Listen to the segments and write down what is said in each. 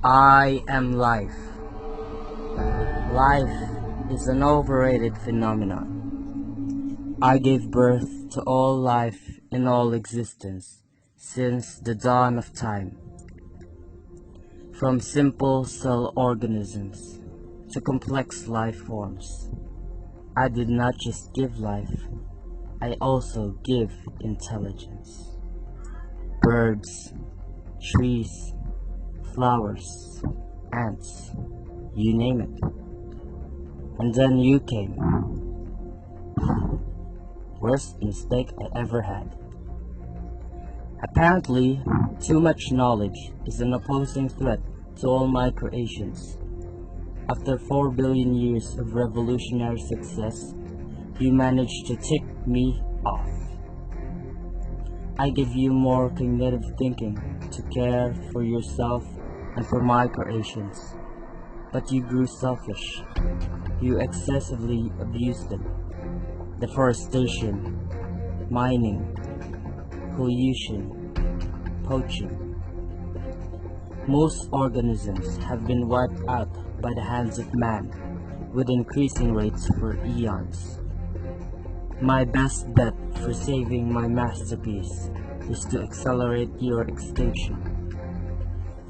I am life. Life is an overrated phenomenon. I gave birth to all life in all existence since the dawn of time. From simple cell organisms to complex life forms. I did not just give life, I also give intelligence. Birds, trees, flowers, ants, you name it. And then you came. Worst mistake I ever had. Apparently, too much knowledge is an opposing threat to all my creations. After 4 billion years of revolutionary success, you managed to tick me off. I give you more cognitive thinking to care for yourself and for my creations. But you grew selfish. You excessively abused them. Deforestation, mining, pollution, poaching. Most organisms have been wiped out by the hands of man, with increasing rates for eons. My best bet for saving my masterpiece is to accelerate your extinction.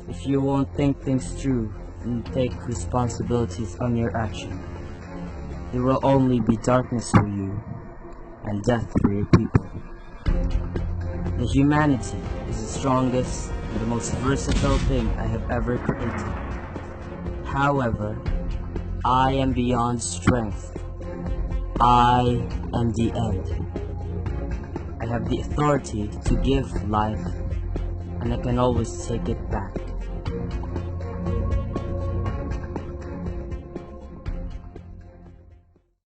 If you won't think things through and take responsibilities on your action, there will only be darkness for you and death for your people. The humanity is the strongest and the most versatile thing I have ever created. However, I am beyond strength. I am the end. I have the authority to give life, and I can always take it back.